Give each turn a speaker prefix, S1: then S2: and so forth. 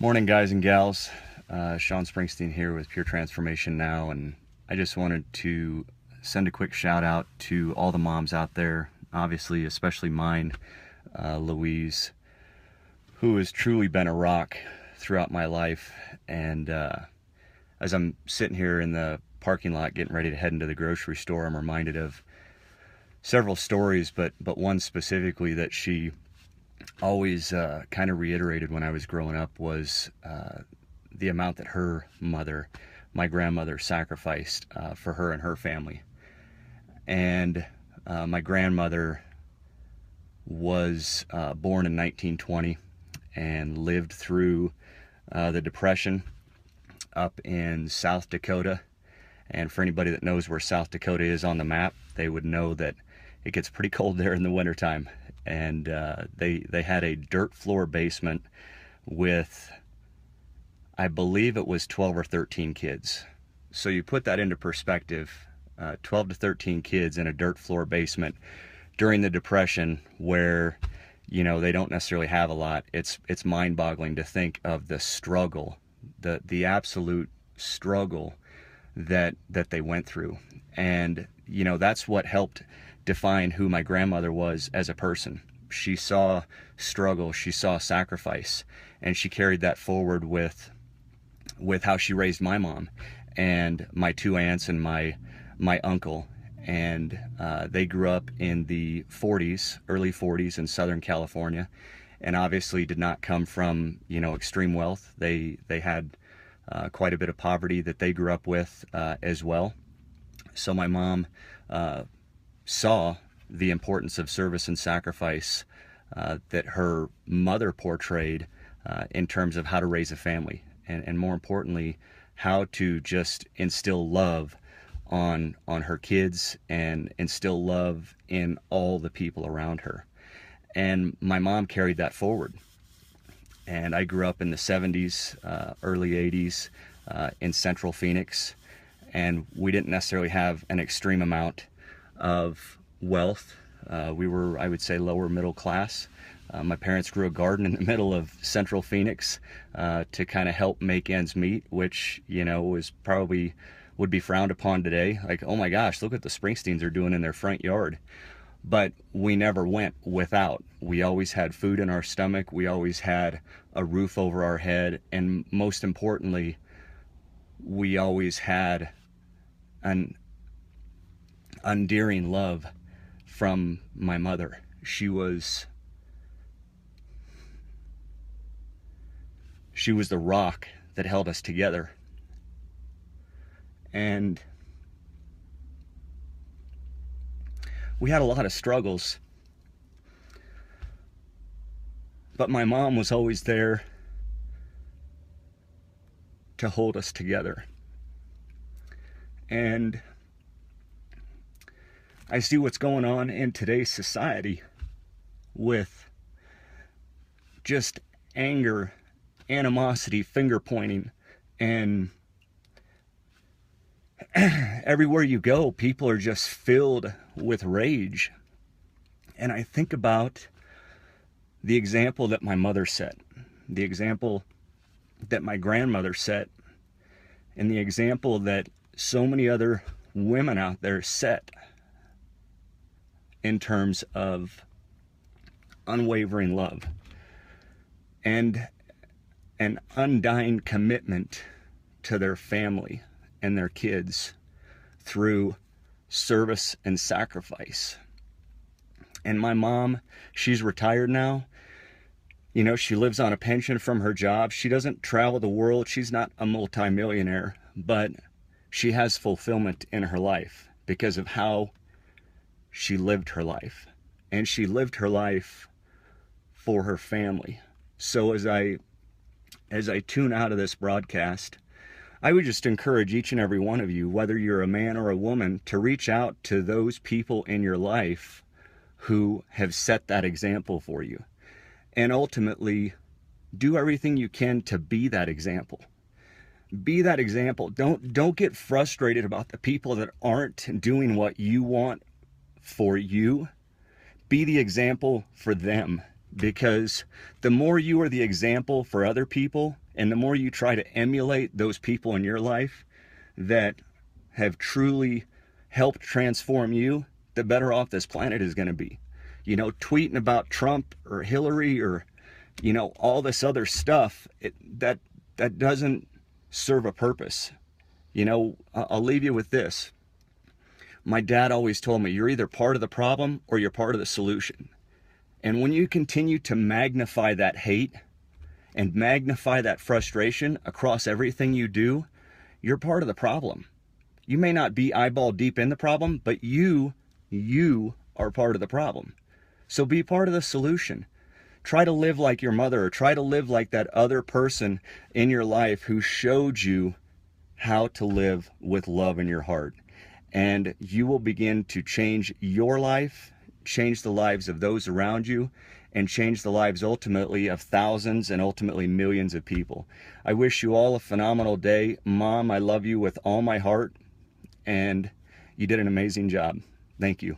S1: Morning, guys and gals. Sean Springsteen here with Pure Transformation Now, and I just wanted to send a quick shout out to all the moms out there, obviously, especially mine, Louise, who has truly been a rock throughout my life. And as I'm sitting here in the parking lot getting ready to head into the grocery store, I'm reminded of several stories, but one specifically that she always kind of reiterated when I was growing up was the amount that her mother, my grandmother, sacrificed for her and her family. And my grandmother was born in 1920 and lived through the Depression up in South Dakota. And for anybody that knows where South Dakota is on the map, they would know that it gets pretty cold there in the wintertime. And they had a dirt floor basement with, I believe it was 12 or 13 kids. So you put that into perspective, 12 to 13 kids in a dirt floor basement during the Depression, where, you know, they don't necessarily have a lot. It's mind-boggling to think of the struggle, the absolute struggle that they went through. And, you know, that's what helped define who my grandmother was as a person. She saw struggle, she saw sacrifice, and she carried that forward with how she raised my mom and my two aunts and my uncle. And they grew up in the 40s, early 40s in Southern California, and obviously did not come from, you know, extreme wealth. They had quite a bit of poverty that they grew up with as well. So my mom saw the importance of service and sacrifice that her mother portrayed in terms of how to raise a family, and more importantly, how to just instill love on her kids and instill love in all the people around her. And my mom carried that forward. And I grew up in the 70s, early 80s in Central Phoenix, and we didn't necessarily have an extreme amount of wealth. We were, I would say, lower middle class. My parents grew a garden in the middle of Central Phoenix to kind of help make ends meet, which, you know, was probably would be frowned upon today. Like, oh my gosh, look what the Springsteens are doing in their front yard. But we never went without. We always had food in our stomach. We always had a roof over our head. And most importantly, we always had an endearing love from my mother. She was the rock that held us together. And we had a lot of struggles, but my mom was always there to hold us together. And I see what's going on in today's society with just anger, animosity, finger pointing, and everywhere you go, people are just filled with rage. And I think about the example that my mother set, the example that my grandmother set, and the example that so many other women out there set in terms of unwavering love and an undying commitment to their family and their kids through service and sacrifice. And my mom, she's retired now. You know, she lives on a pension from her job. She doesn't travel the world. She's not a multimillionaire, but she has fulfillment in her life because of how she lived her life. And she lived her life for her family. So as I tune out of this broadcast, I would just encourage each and every one of you, whether you're a man or a woman, to reach out to those people in your life who have set that example for you. And ultimately, do everything you can to be that example. Be that example. Don't get frustrated about the people that aren't doing what you want for you. Be the example for them, because the more you are the example for other people, And the more you try to emulate those people in your life that have truly helped transform you, the better off this planet is going to be. You know, tweeting about Trump or Hillary or, you know, all this other stuff, that doesn't serve a purpose. You know, I'll leave you with this. My dad always told me, you're either part of the problem or you're part of the solution. And when you continue to magnify that hate and magnify that frustration across everything you do, you're part of the problem. You may not be eyeball deep in the problem, but you are part of the problem. So be part of the solution. Try to live like your mother, or try to live like that other person in your life who showed you how to live with love in your heart. And you will begin to change your life, change the lives of those around you, and change the lives ultimately of thousands and ultimately millions of people. I wish you all a phenomenal day. Mom, I love you with all my heart, and you did an amazing job. Thank you.